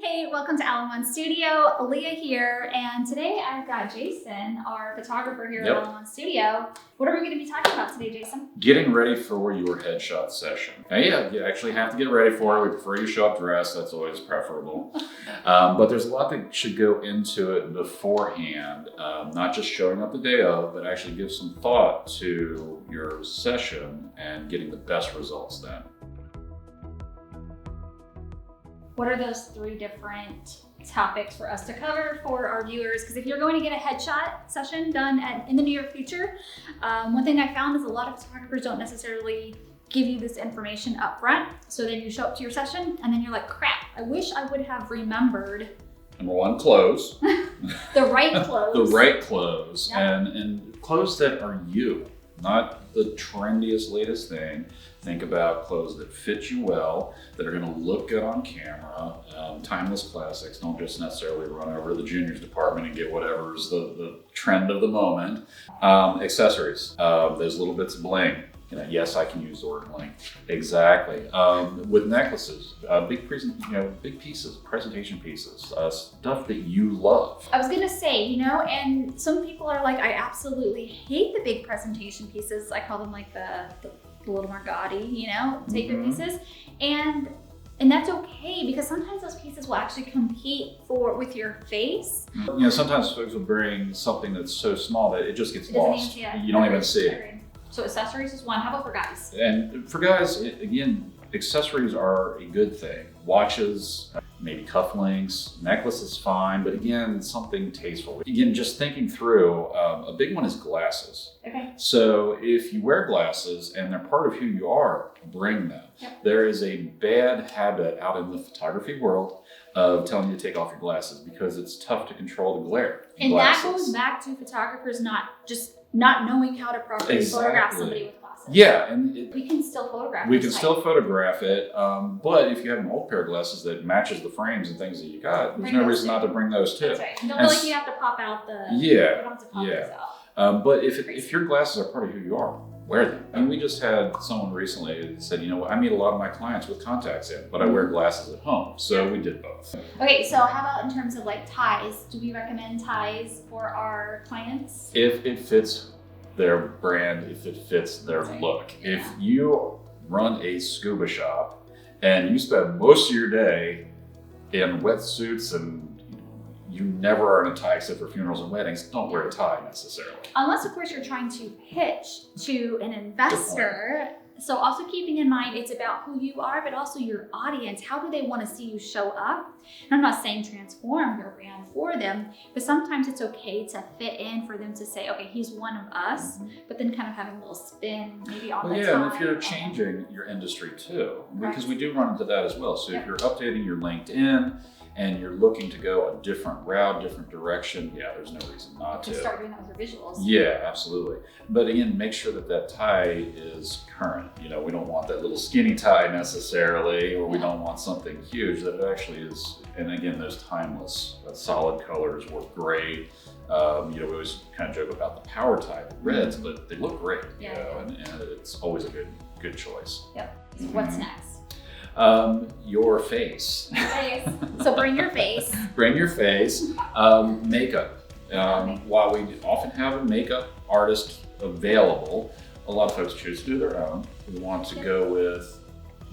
Hey, welcome to Alimond Studio. Leah here, and today I've got Jason, our photographer here at Alimond Studio. What are we going to be talking about today, Jason? Getting ready for your headshot session. Now, yeah, you actually have to get ready for it. We prefer you show up dressed. That's always preferable. But there's a lot that should go into it beforehand, not just showing up the day of, but actually give some thought to your session and getting the best results then. What are those three different topics for us to cover for our viewers? Because if you're going to get a headshot session done in the near future, one thing I found is a lot of photographers don't necessarily give you this information up front. So then you show up to your session and then you're like, crap, I wish I would have remembered. Number one, clothes. The right clothes. The right clothes. Yep. And clothes that are you, not the trendiest, latest thing. Think about clothes that fit you well, that are going to look good on camera, timeless classics. Don't just necessarily run over to the juniors department and get whatever's the trend of the moment. Accessories, those little bits of bling. Yes, I can use the word bling. Exactly. With necklaces, big pieces, presentation pieces, stuff that you love. I was gonna say, and some people are like, I absolutely hate the big presentation pieces. I call them like the little more gaudy, type of pieces. And that's okay, because sometimes those pieces will actually compete with your face. Sometimes folks will bring something that's so small that it just gets lost. Even, you don't even see it. So accessories is one. How about for guys? And for guys, again, accessories are a good thing. Watches, maybe cufflinks, necklace is fine, but again, something tasteful. Again, just thinking through, a big one is glasses. Okay. So if you wear glasses and they're part of who you are, bring them. Yep. There is a bad habit out in the photography world of telling you to take off your glasses because it's tough to control the glare. And that goes back to photographers not knowing how to properly photograph somebody with glasses. Yeah, and we can still photograph. We can still photograph it, but if you have an old pair of glasses that matches the frames and things that you got, there's no reason not to bring those too. That's right. You don't feel like you have to pop out the. Yeah. You don't have to pop those out. But if your glasses are part of who you are, wear them. And we just had someone recently that said, I meet a lot of my clients with contacts in, but I wear glasses at home. So we did both. Okay, so how about in terms of like ties? Do we recommend ties for our clients? If it fits their brand, if it fits their look. Yeah. If you run a scuba shop and you spend most of your day in wetsuits and you never are in a tie except for funerals and weddings, don't wear a tie necessarily. Unless, of course, you're trying to pitch to an investor. So also keeping in mind, it's about who you are, but also your audience. How do they want to see you show up? And I'm not saying transform your brand for them, but sometimes it's okay to fit in for them to say, okay, he's one of us, but then kind of having a little spin maybe on the tie. Yeah, and if you're changing your industry too, because we do run into that as well. So if you're updating your LinkedIn, and you're looking to go a different route, different direction, there's no reason not to. Start doing that with your visuals. Yeah, absolutely. But again, make sure that tie is current. We don't want that little skinny tie necessarily, or we don't want something huge. That it actually is, and again, those timeless, solid colors work great. We always kind of joke about the power tie, the reds, but they look great, and it's always a good choice. Yep. So what's next? Your face. So bring your face. Bring your face. Makeup. While we often have a makeup artist available, a lot of folks choose to do their own. We want to go with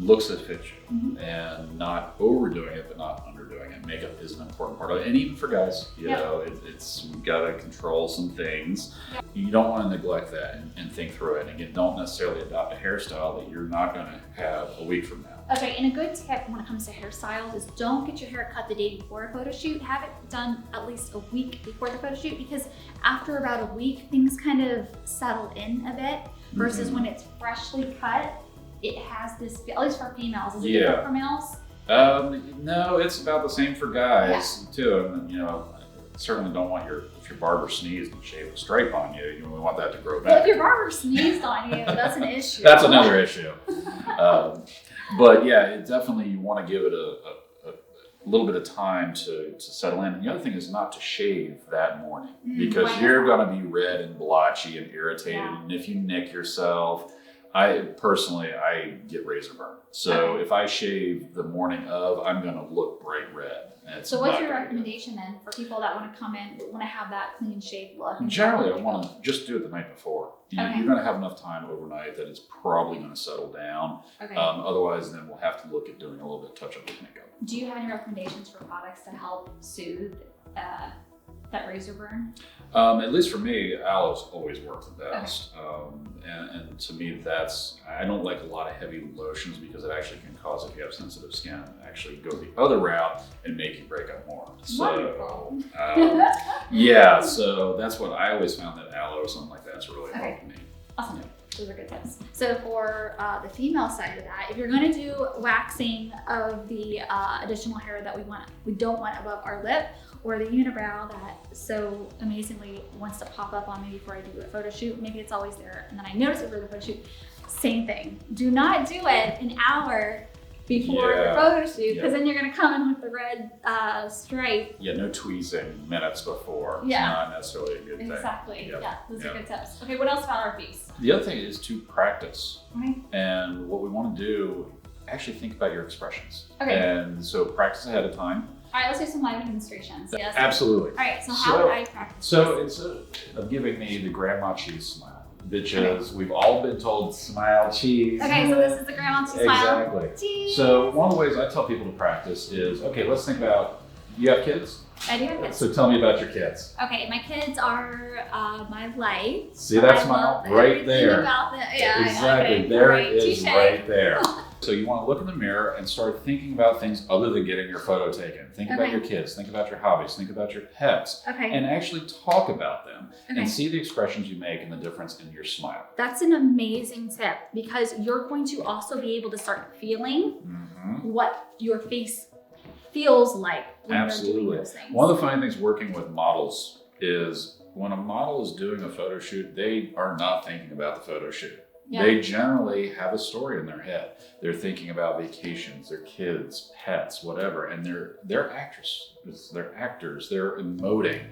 looks that fit you and not overdoing it, but not underdoing it. Makeup is an important part of it. And even for guys, we've got to control some things. You don't want to neglect that and think through it. And again, don't necessarily adopt a hairstyle that you're not going to have a week from now. Okay, and a good tip when it comes to hairstyles is don't get your hair cut the day before a photo shoot. Have it done at least a week before the photo shoot, because after about a week, things kind of settle in a bit versus when it's freshly cut, it has this, at least for females. Is it different for males? No, it's about the same for guys too. And I certainly don't want if your barber sneezed and shaved a stripe on you, we want that to grow back. Well, if your barber sneezed on you, that's an issue. That's another issue. But definitely you want to give it a little bit of time to settle in. And the other thing is not to shave that morning, because you're going to be red and blotchy and irritated. And if you nick yourself, I get razor burn. So if I shave the morning of, I'm going to look bright red. So what's your recommendation then for people that want to come in, want to have that clean shaved look? Generally, I want to just do it the night before. You're going to have enough time overnight that it's probably going to settle down. Okay. Otherwise, then we'll have to look at doing a little bit of touch-up with makeup. Do you have any recommendations for products to help soothe that razor burn? At least for me, aloes always work the best. And to me, I don't like a lot of heavy lotions because it actually can cause, if you have sensitive skin, actually go the other route and make you break out more. Wonderful. Yeah, so that's what I always found, that aloe or something like that's really helped me. Awesome. Yeah. Those are good tips. So for the female side of that, if you're going to do waxing of the additional hair that we don't want above our lip, or the unibrow that so amazingly wants to pop up on me before I do a photo shoot, maybe it's always there and then I notice it for the photo shoot. Same thing. Do not do it an hour before the photo shoot, because then you're going to come in with the red stripe. Yeah, no tweezing minutes before. Yeah. It's not necessarily a good thing. Exactly. Yep. Yeah, those are good tips. Okay, what else about our face? The other thing is to practice. Okay. And what we want to do, actually think about your expressions. Okay. And so practice ahead of time. All right, let's do some live demonstrations. Yes. Absolutely. All right, so how would I practice? So instead of giving me the grandma cheese smile, which is, we've all been told, smile cheese. Okay, so this is the grandma cheese smile. Exactly. Cheese. So one of the ways I tell people to practice is, okay, let's think about, you have kids? I do have kids. So tell me about your kids. Okay, my kids are my life. See that smile? Right there. About them. Yeah, exactly. Okay. There Right. it is. Touche. Right there. So you want to look in the mirror and start thinking about things other than getting your photo taken. Think about your kids, think about your hobbies, think about your pets, and actually talk about them and see the expressions you make and the difference in your smile. That's an amazing tip, because you're going to also be able to start feeling what your face feels like when you're doing those things. One of the funny things working with models is when a model is doing a photo shoot, they are not thinking about the photo shoot. Yeah. They generally have a story in their head. They're thinking about vacations, their kids, pets, whatever, and they're actresses, they're actors, they're emoting,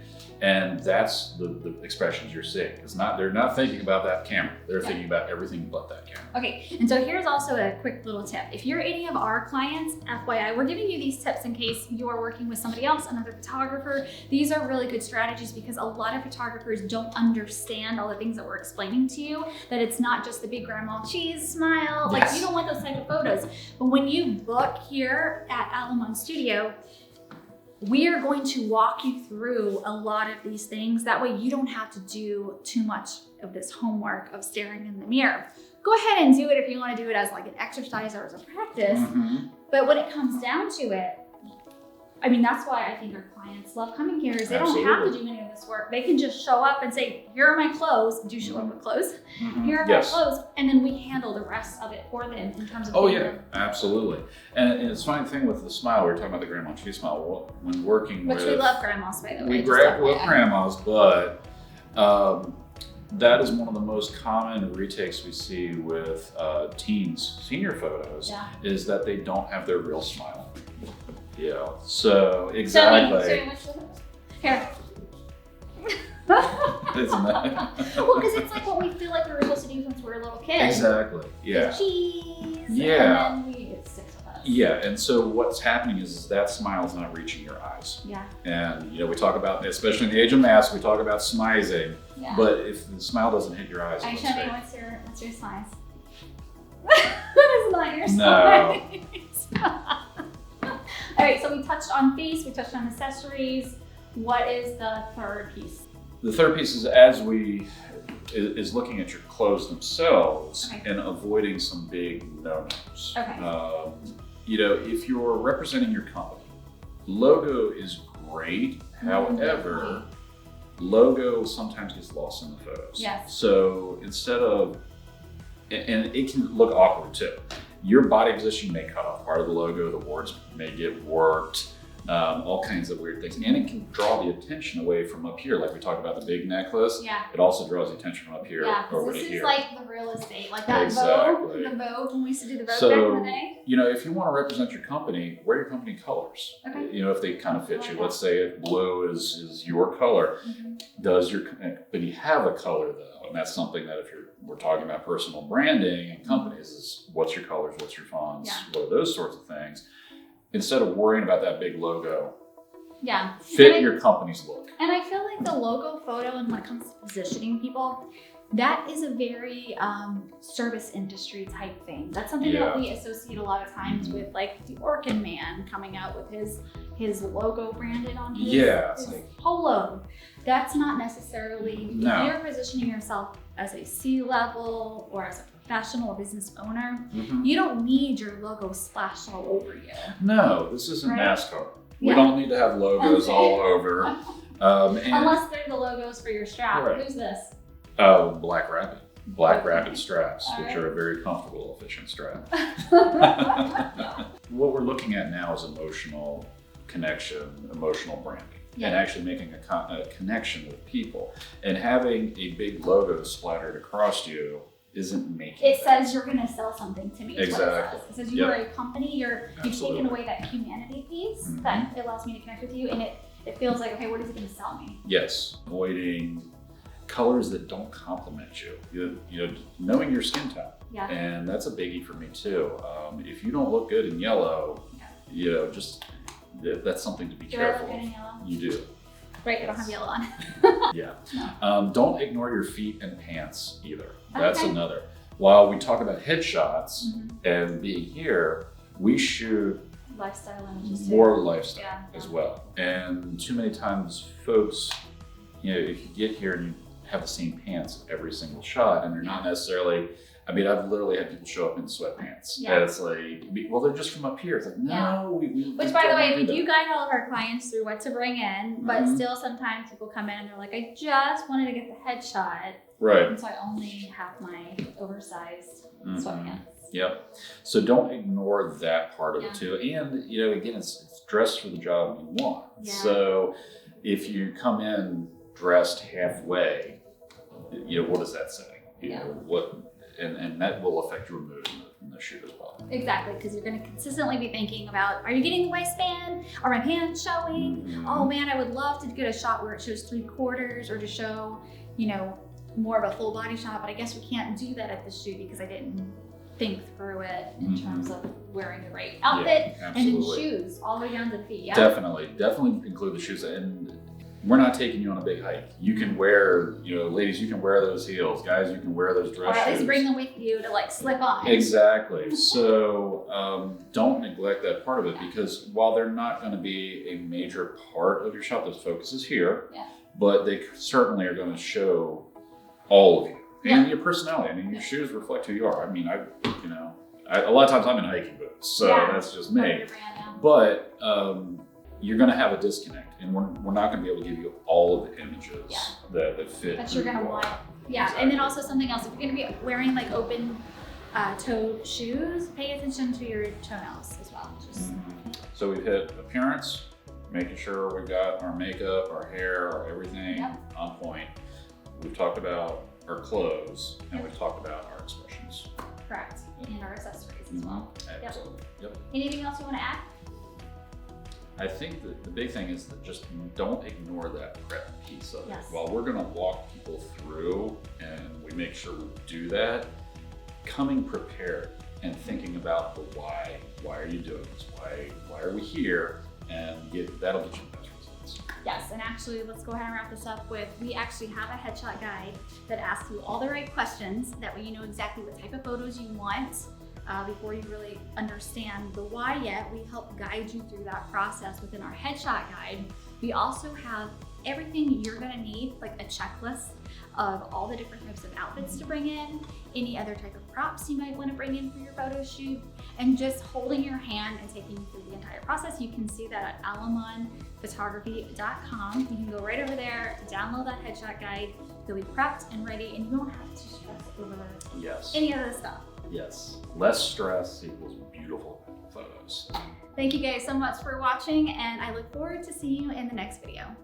and that's the expressions you're seeing. They're not thinking about that camera. They're thinking about everything but that camera. Okay, and so here's also a quick little tip. If you're any of our clients, FYI, we're giving you these tips in case you are working with somebody else, another photographer. These are really good strategies because a lot of photographers don't understand all the things that we're explaining to you, that it's not just the big grandma cheese smile. Like, you don't want those type of photos. But when you book here at Alimond Studio, we are going to walk you through a lot of these things. That way you don't have to do too much of this homework of staring in the mirror. Go ahead and do it if you want to do it as like an exercise or as a practice. But when it comes down to it, I mean, that's why I think our clients love coming here, is they don't have to do any of this work. They can just show up and say, here are my clothes. Do you show up with clothes? Here are my clothes. And then we handle the rest of it for them in terms of absolutely. And it's a funny thing with the smile, we were talking about the grandma cheese smile, when working with... Which we love grandmas, by the way. We love grandmas, but that is one of the most common retakes we see with teens, senior photos, is that they don't have their real smile. Yeah, so exactly. Show me here. Isn't that? Well, because it's like what we feel like we were supposed to do since we were little kids. Exactly. Yeah. Cheese. Yeah. And then it sticks with us. Yeah, and so what's happening is that smile's not reaching your eyes. Yeah. And we talk about, especially in the age of masks, we talk about smizing. Yeah. But if the smile doesn't hit your eyes, what's your smize? That is not your smize. No. All right, so we touched on face, we touched on accessories. What is the third piece? The third piece is is looking at your clothes themselves and avoiding some big no-nos. If you're representing your company, logo is great. However, logo sometimes gets lost in the photos. Yes. So instead of, and it can look awkward too. Your body position may cut off part of the logo, the words may get warped, all kinds of weird things. And it can draw the attention away from up here, like we talked about the big necklace. Yeah. It also draws the attention from up here over to here. This is like the real estate, like that Vogue, the Vogue, when we used to do the Vogue back in the day. If you want to represent your company, wear your company colors. If they kind of fit you. Let's say if blue is your color. Does your company have a color though? And that's something that we're talking about personal branding and companies is what's your colors, what's your fonts, what are those sorts of things. Instead of worrying about that big logo, Yeah. Fit your company's look. And I feel like the logo photo, and when it comes to positioning people, that is a very service industry type thing. That's something that we associate a lot of times with, like the Orkin Man coming out with his logo branded on his polo. That's not necessarily, if you're positioning yourself as a C-level or as a professional or business owner, you don't need your logo splashed all over you. No, this isn't NASCAR. We don't need to have logos all over. Unless they're the logos for your strap. Right. Who's this? Oh, Black Rabbit. Black Rabbit straps, which are a very comfortable, efficient strap. What we're looking at now is emotional connection, emotional branding, and actually making a connection with people. And having a big logo splattered across you isn't making it says you're going to sell something to me. Exactly. It says you are a company, you've taken away that humanity piece that allows me to connect with you, and it feels like, okay, what is it going to sell me? Yes. Avoiding colors that don't complement you. You know, knowing your skin tone. Yeah. And that's a biggie for me too. If you don't look good in yellow, you know, just that's something to be careful of. Do I look good in yellow? You do. Right, I don't have yellow on. Yeah. No. Don't ignore your feet and pants either. That's another. While we talk about headshots and being here, we shoot lifestyle images more lifestyle as well. And too many times folks, you know, if you get here and you have the same pants every single shot and they're not necessarily, I mean, I've literally had people show up in sweatpants. And it's like, well, they're just from up here. It's like, no. Which, by the way, we do guide all of our clients through what to bring in, but still sometimes people come in and they're like, I just wanted to get the headshot. Right. And so I only have my oversized sweatpants. Yep. So don't ignore that part of it too. And, you know, again, it's dressed for the job you want. Yeah. So if you come in dressed halfway, you know, what does that say? You know, what, and that will affect your mood in the shoot as well. Exactly, because you're going to consistently be thinking about, are you getting the waistband? Are my pants showing? Oh man, I would love to get a shot where it shows 3/4 or to show, you know, more of a full body shot, but I guess we can't do that at the shoot because I didn't think through it in terms of wearing the right outfit and then shoes all the way down to the feet. Yeah, definitely include the shoes. And we're not taking you on a big hike. You can wear, you know, ladies, you can wear those heels. Guys, you can wear those dress shoes. Or at least bring them with you to like slip on. Exactly. So don't neglect that part of it because while they're not going to be a major part of your shot, the focus is here, but they certainly are going to show all of you and your personality. I mean, your shoes reflect who you are. I mean, a lot of times I'm in hiking boots, so that's just me. But you're going to have a disconnect, and we're not going to be able to give you all of the images that fit. That you're going to want. Yeah, and then also something else. If you're going to be wearing like open toed shoes, pay attention to your toenails as well. So we've hit appearance, making sure we've got our makeup, our hair, our everything on point. We've talked about our clothes, and we've talked about our expressions. Correct, and our accessories as well. Absolutely. Yep. Anything else you want to add? I think that the big thing is that just don't ignore that prep piece of it. While we're going to walk people through and we make sure we do that, coming prepared and thinking about the why. Why are you doing this? Why are we here? And that'll get you the best results. Yes, and actually, let's go ahead and wrap this up with, we actually have a headshot guide that asks you all the right questions. That way you know exactly what type of photos you want. Before you really understand the why yet, we help guide you through that process within our headshot guide. We also have everything you're gonna need, like a checklist of all the different types of outfits to bring in, any other type of props you might wanna bring in for your photo shoot, and just holding your hand and taking you through the entire process. You can see that at alimondphotography.com. You can go right over there, download that headshot guide, you'll be prepped and ready, and you don't have to stress over any of this stuff. Yes, less stress equals beautiful photos. Thank you guys so much for watching, and I look forward to seeing you in the next video.